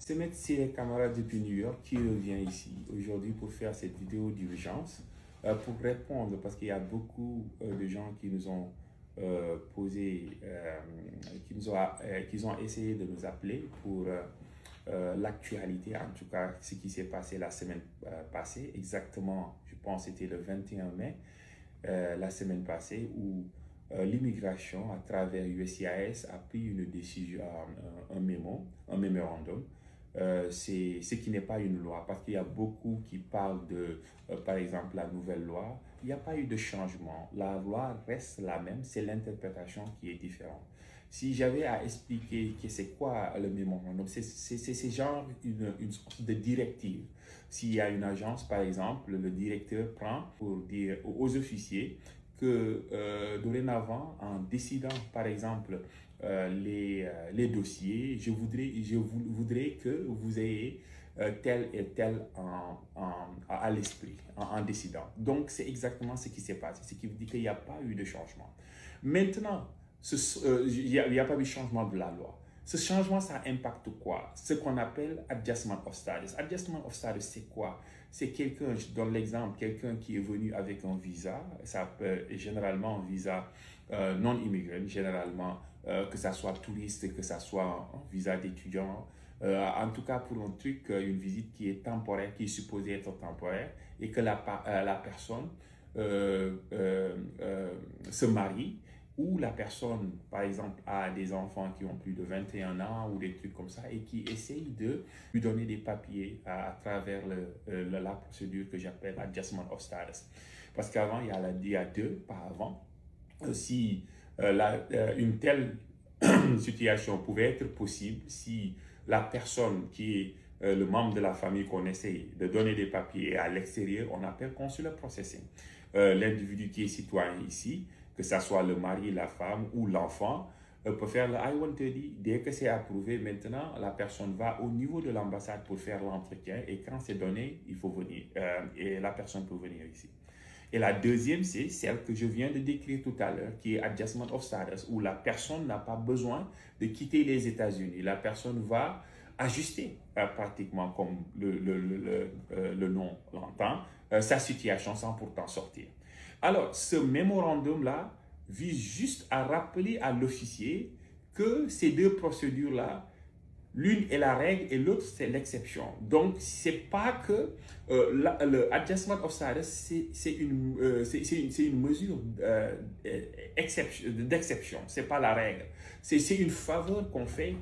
C'est Maître Cyril Camara depuis New York qui revient ici aujourd'hui pour faire cette vidéo d'urgence pour répondre parce qu'il y a beaucoup de gens qui nous ont posé, qui ont essayé de nous appeler pour l'actualité, en tout cas ce qui s'est passé la semaine passée, exactement, je pense que c'était le 21 mai, la semaine passée, où l'immigration à travers USCIS a pris une décision, un mémorandum. C'est ce qui n'est pas une loi, parce qu'il y a beaucoup qui parlent de, par exemple, la nouvelle loi. Il n'y a pas eu de changement. La loi reste la même, c'est l'interprétation qui est différente. Si j'avais à expliquer que c'est quoi le mémorandum, c'est genre une sorte de directive. S'il y a une agence, par exemple, le directeur prend pour dire aux officiers que dorénavant, en décidant, par exemple, les dossiers, je voudrais que vous ayez tel et tel à l'esprit en décidant. Donc, c'est exactement ce qui s'est passé, ce qui veut dire qu'il n'y a pas eu de changement. Maintenant, il n'y a pas eu de changement de la loi. Ce changement, ça impacte quoi? Ce qu'on appelle adjustment of status. Adjustment of status, c'est quoi? C'est quelqu'un, je donne l'exemple, quelqu'un qui est venu avec un visa, ça peut généralement un visa non-immigrant, généralement que ça soit touriste, que ça soit un visa d'étudiant, en tout cas pour un truc, une visite qui est temporaire, qui est supposée être temporaire, et que la personne se marie, ou la personne, par exemple, a des enfants qui ont plus de 21 ans ou des trucs comme ça et qui essayent de lui donner des papiers à travers la procédure que j'appelle Adjustment of Status. Parce qu'avant, il y a deux, pas avant. Si une telle situation pouvait être possible, si la personne qui est le membre de la famille qu'on essaye de donner des papiers à l'extérieur, on appelle consular processing. L'individu qui est citoyen ici, que ce soit le mari, la femme ou l'enfant, peut faire le I-130. Dès que c'est approuvé, maintenant, la personne va au niveau de l'ambassade pour faire l'entretien et quand c'est donné, il faut venir et la personne peut venir ici. Et la deuxième, c'est celle que je viens de décrire tout à l'heure, qui est Adjustment of Status, où la personne n'a pas besoin de quitter les États-Unis. La personne va ajuster pratiquement, comme le nom l'entend, sa situation sans pourtant sortir. Alors, ce mémorandum-là vise juste à rappeler à l'officier que ces deux procédures-là, l'une est la règle et l'autre c'est l'exception. Donc, c'est pas que le adjustment of status, c'est une mesure d'exception, c'est pas la règle. C'est une faveur qu'on fait,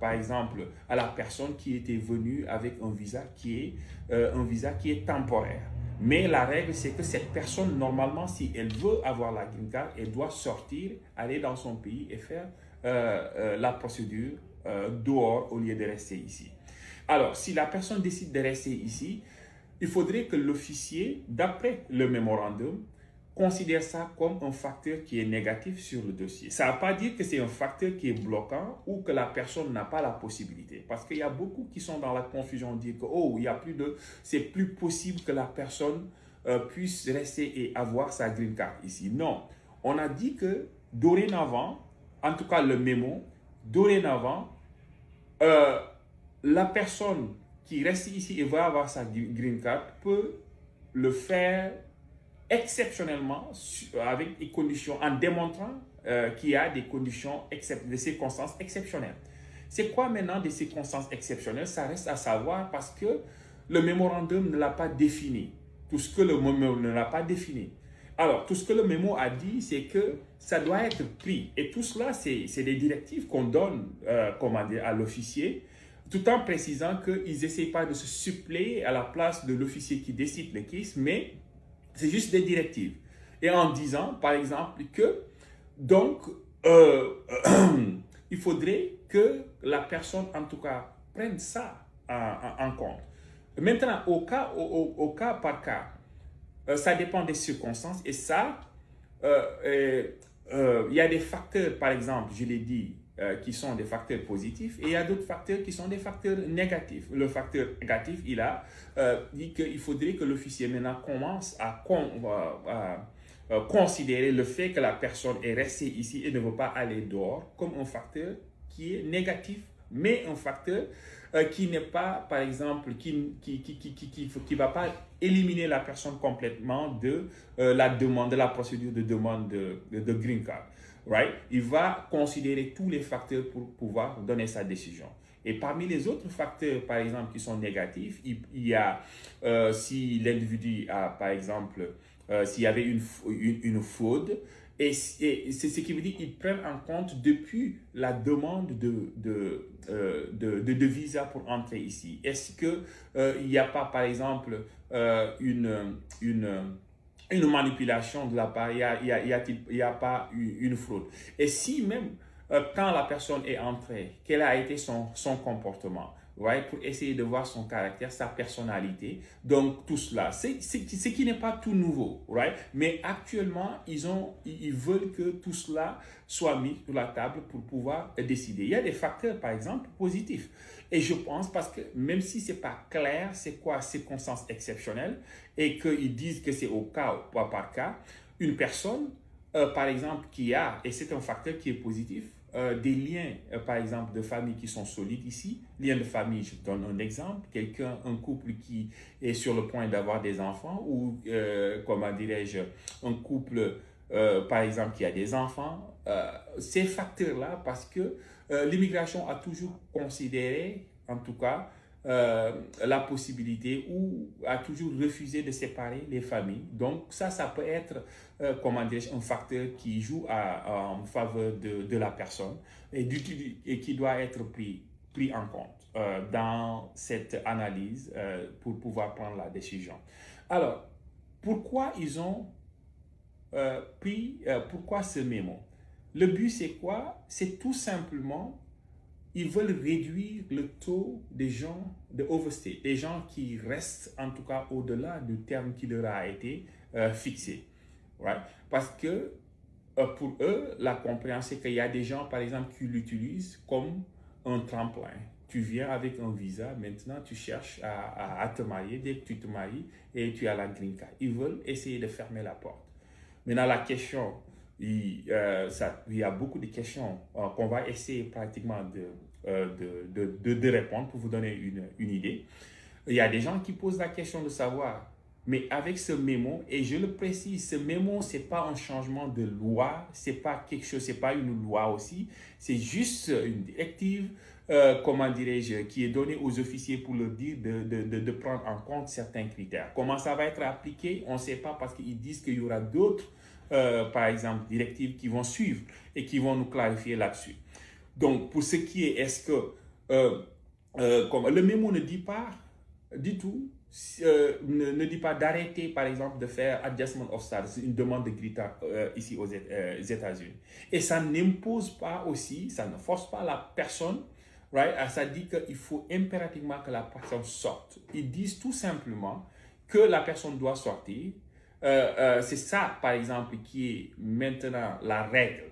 par exemple, à la personne qui était venue avec un visa qui est temporaire. Mais la règle, c'est que cette personne, normalement, si elle veut avoir la green card, elle doit sortir, aller dans son pays et faire la procédure dehors au lieu de rester ici. Alors, si la personne décide de rester ici, il faudrait que l'officier, d'après le mémorandum, considère ça comme un facteur qui est négatif sur le dossier. Ça ne veut pas dire que c'est un facteur qui est bloquant ou que la personne n'a pas la possibilité. Parce qu'il y a beaucoup qui sont dans la confusion de dire que c'est plus possible que la personne puisse rester et avoir sa green card ici. Non, on a dit que dorénavant, en tout cas le mémo, dorénavant, la personne qui reste ici et va avoir sa green card peut le faire exceptionnellement avec des conditions, en démontrant qu'il y a des circonstances exceptionnelles. C'est quoi maintenant des circonstances exceptionnelles? Ça reste à savoir parce que le mémorandum ne l'a pas défini. Tout ce que le mémo ne l'a pas défini. Alors, tout ce que le mémo a dit, c'est que ça doit être pris. Et tout cela, c'est des directives qu'on donne à l'officier, tout en précisant qu'ils n'essayent pas de se suppléer à la place de l'officier qui décide le case, mais c'est juste des directives. Et en disant, par exemple, que donc, il faudrait que la personne, en tout cas, prenne ça en compte. Maintenant, au cas par cas, ça dépend des circonstances et ça, il y a des facteurs, par exemple, je l'ai dit, qui sont des facteurs positifs et il y a d'autres facteurs qui sont des facteurs négatifs. Le facteur négatif, il a dit qu'il faudrait que l'officier maintenant commence à considérer le fait que la personne est restée ici et ne veut pas aller dehors comme un facteur qui est négatif, mais un facteur qui n'est pas, par exemple, qui va pas éliminer la personne complètement de la demande, de la procédure de demande de green card. Right? Il va considérer tous les facteurs pour pouvoir donner sa décision. Et parmi les autres facteurs, par exemple, qui sont négatifs, il y a si l'individu a, par exemple, s'il y avait une fraude, et c'est ce qui veut dire qu'ils prennent en compte depuis la demande de visa pour entrer ici. Est-ce qu'il n'y a pas, par exemple, une manipulation de la part, il y a pas une fraude. Et si même quand la personne est entrée, quel a été son comportement, right? Pour essayer de voir son caractère, sa personnalité, donc tout cela, ce qui n'est pas tout nouveau, right? Mais actuellement, ils veulent que tout cela soit mis sur la table pour pouvoir décider. Il y a des facteurs, par exemple, positifs. Et je pense, parce que même si ce n'est pas clair, c'est quoi circonstance exceptionnelle, et qu'ils disent que c'est au cas ou pas par cas, une personne, par exemple, qui a, et c'est un facteur qui est positif, des liens, par exemple, de famille qui sont solides ici. Liens de famille, je donne un exemple, un couple qui est sur le point d'avoir des enfants, ou, comment dirais-je, un couple, par exemple, qui a des enfants. Ces facteurs-là, parce que l'immigration a toujours considéré, en tout cas, la possibilité ou a toujours refusé de séparer les familles. Donc ça peut être, comment dire, un facteur qui joue en faveur de la personne et qui doit être pris en compte dans cette analyse pour pouvoir prendre la décision. Alors, pourquoi ils ont pourquoi ce mémo? Le but, c'est quoi? C'est tout simplement, ils veulent réduire le taux des gens de overstay, des gens qui restent en tout cas au-delà du terme qui leur a été fixé. Right? Parce que pour eux, la compréhension, c'est qu'il y a des gens, par exemple, qui l'utilisent comme un tremplin. Tu viens avec un visa, maintenant tu cherches à te marier. Dès que tu te maries, et tu as la green card. Ils veulent essayer de fermer la porte. Maintenant, la question, il y a beaucoup de questions qu'on va essayer pratiquement de répondre pour vous donner une idée. Il y a des gens qui posent la question de savoir, mais avec ce mémo, et je le précise, ce mémo, ce n'est pas un changement de loi, ce n'est pas quelque chose, ce n'est pas une loi aussi, c'est juste une directive, comment dirais-je, qui est donnée aux officiers pour leur dire de prendre en compte certains critères. Comment ça va être appliqué, on ne sait pas parce qu'ils disent qu'il y aura d'autres, par exemple, directives qui vont suivre et qui vont nous clarifier là-dessus. Donc, pour ce qui est que comme le mémo ne dit pas du tout, ne dit pas d'arrêter, par exemple, de faire adjustment of status, une demande de green card ici aux États-Unis. Et ça n'impose pas aussi, ça ne force pas la personne, right? Ça dit qu'il faut impérativement que la personne sorte. Ils disent tout simplement que la personne doit sortir. C'est ça, par exemple, qui est maintenant la règle.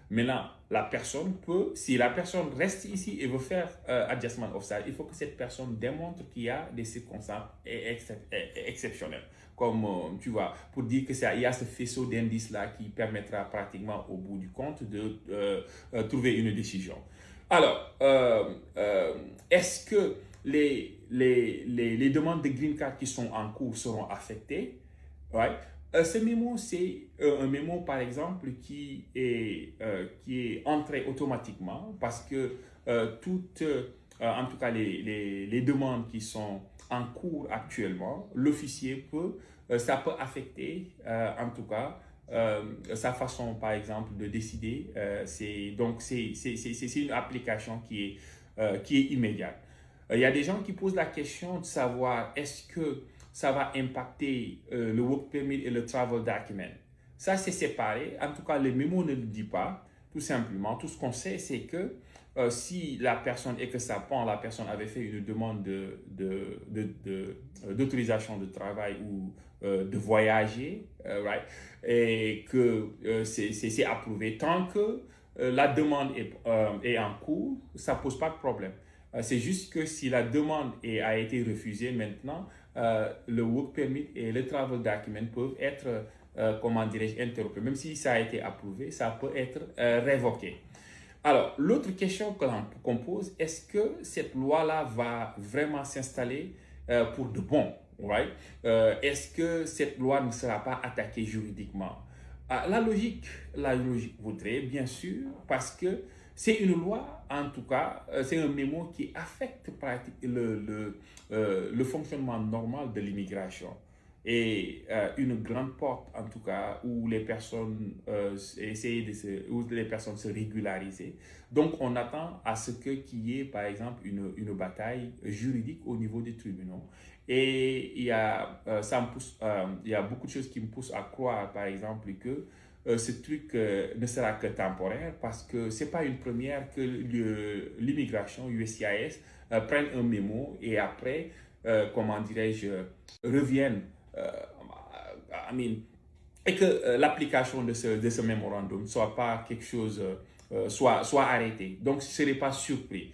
Maintenant, la personne peut, si la personne reste ici et veut faire adjustment of status, il faut que cette personne démontre qu'il y a des circonstances exceptionnelles. Comme, tu vois, pour dire qu'il y a ce faisceau d'indices-là qui permettra pratiquement au bout du compte de trouver une décision. Alors, est-ce que les demandes de green card qui sont en cours seront affectées? Right? Ce mémo, c'est un mémo, par exemple, qui est entré automatiquement parce que en tout cas, les demandes qui sont en cours actuellement, l'officier ça peut affecter, en tout cas, sa façon, par exemple, de décider. Donc, c'est une application qui est immédiate. Il y a des gens qui posent la question de savoir est-ce que ça va impacter le work permit et le travel document. Ça, c'est séparé. En tout cas, le mémo ne le dit pas, tout simplement. Tout ce qu'on sait, c'est que si la personne, et que ça prend, la personne avait fait une demande d'autorisation de travail ou de voyager, right? Et que c'est approuvé. Tant que la demande est en cours, ça ne pose pas de problème. C'est juste que si la demande a été refusée maintenant, le work permit et le travel document peuvent être, comment dirais-je, interrompus. Même si ça a été approuvé, ça peut être révoqué. Alors, l'autre question qu'on pose, est-ce que cette loi-là va vraiment s'installer pour de bon, right? Est-ce que cette loi ne sera pas attaquée juridiquement? La logique voudrait, bien sûr, parce que c'est une loi, en tout cas, c'est un mémo qui affecte le fonctionnement normal de l'immigration. Et une grande porte, en tout cas, où les personnes où les personnes se régularisent. Donc, on attend à ce qu'il y ait, par exemple, une bataille juridique au niveau des tribunaux. Et il y a beaucoup de choses qui me poussent à croire, par exemple, que ce truc ne sera que temporaire parce que ce n'est pas une première que l'immigration USCIS prenne un mémo et après, comment dirais-je, revienne I mean, et que l'application de ce mémorandum soit pas quelque chose, soit arrêtée. Donc, je ne serai pas surpris.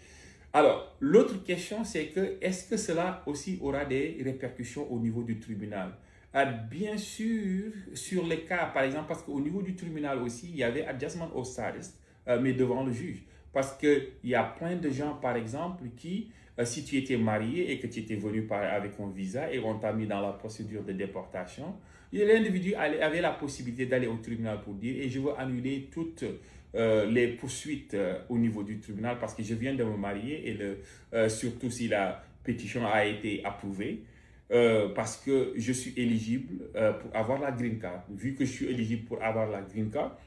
Alors, l'autre question, c'est que est-ce que cela aussi aura des répercussions au niveau du tribunal? Bien sûr, sur les cas, par exemple, parce qu'au niveau du tribunal aussi, il y avait adjustment of status, mais devant le juge. Parce qu'il y a plein de gens, par exemple, qui, si tu étais marié et que tu étais venu avec un visa et on t'a mis dans la procédure de déportation, l'individu avait la possibilité d'aller au tribunal pour dire et je veux annuler toutes les poursuites au niveau du tribunal parce que je viens de me marier et surtout si la pétition a été approuvée. Parce que je suis éligible pour avoir la green card. Vu que je suis éligible pour avoir la green card,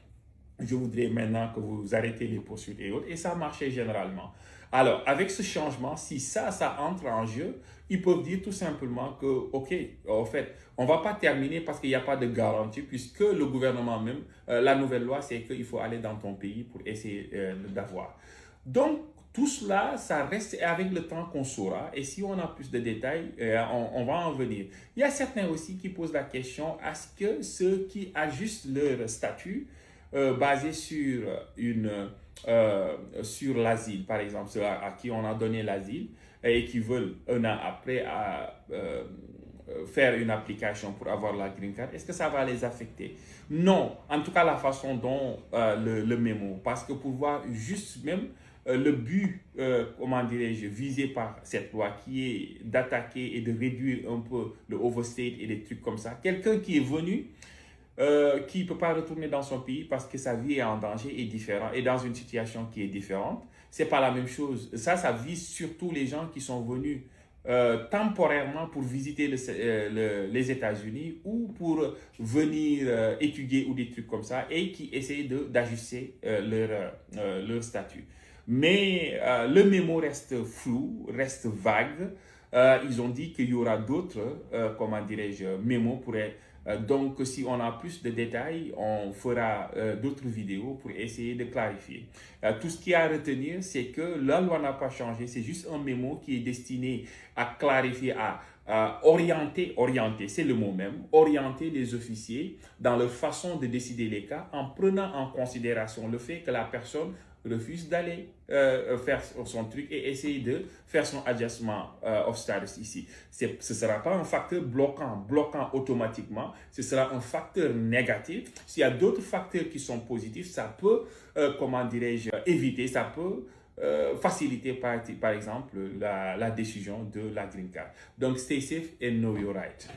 je voudrais maintenant que vous arrêtez les poursuites et autres. Et ça marchait généralement. Alors, avec ce changement, si ça entre en jeu, ils peuvent dire tout simplement que, OK, en fait, on ne va pas terminer parce qu'il n'y a pas de garantie, puisque le gouvernement même, la nouvelle loi, c'est qu'il faut aller dans ton pays pour essayer d'avoir. Donc, tout cela, ça reste avec le temps qu'on saura. Et si on a plus de détails, on va en venir. Il y a certains aussi qui posent la question, est-ce que ceux qui ajustent leur statut basé sur l'asile, par exemple, ceux à qui on a donné l'asile et qui veulent un an après faire une application pour avoir la green card, est-ce que ça va les affecter? Non, en tout cas la façon dont le mémo, parce que pour voir juste même le but, comment dirais-je, visé par cette loi qui est d'attaquer et de réduire un peu le overstay et des trucs comme ça. Quelqu'un qui est venu, qui ne peut pas retourner dans son pays parce que sa vie est en danger et différent et dans une situation qui est différente, c'est pas la même chose. Ça vise surtout les gens qui sont venus temporairement pour visiter les États-Unis ou pour venir étudier ou des trucs comme ça et qui essayent d'ajuster leur statut. Mais le mémo reste flou, reste vague. Ils ont dit qu'il y aura d'autres, comment dirais-je, mémos pourraient. Donc, si on a plus de détails, on fera d'autres vidéos pour essayer de clarifier. Tout ce qu'il y a à retenir, c'est que la loi n'a pas changé. C'est juste un mémo qui est destiné à clarifier, à orienter, c'est le mot même, orienter les officiers dans leur façon de décider les cas en prenant en considération le fait que la personne refuse d'aller faire son truc et essayer de faire son adjustment of status ici. Ce ne sera pas un facteur bloquant automatiquement, ce sera un facteur négatif. S'il y a d'autres facteurs qui sont positifs, ça peut, comment dirais-je, éviter, ça peut faciliter par exemple la décision de la green card. Donc, stay safe and know your right.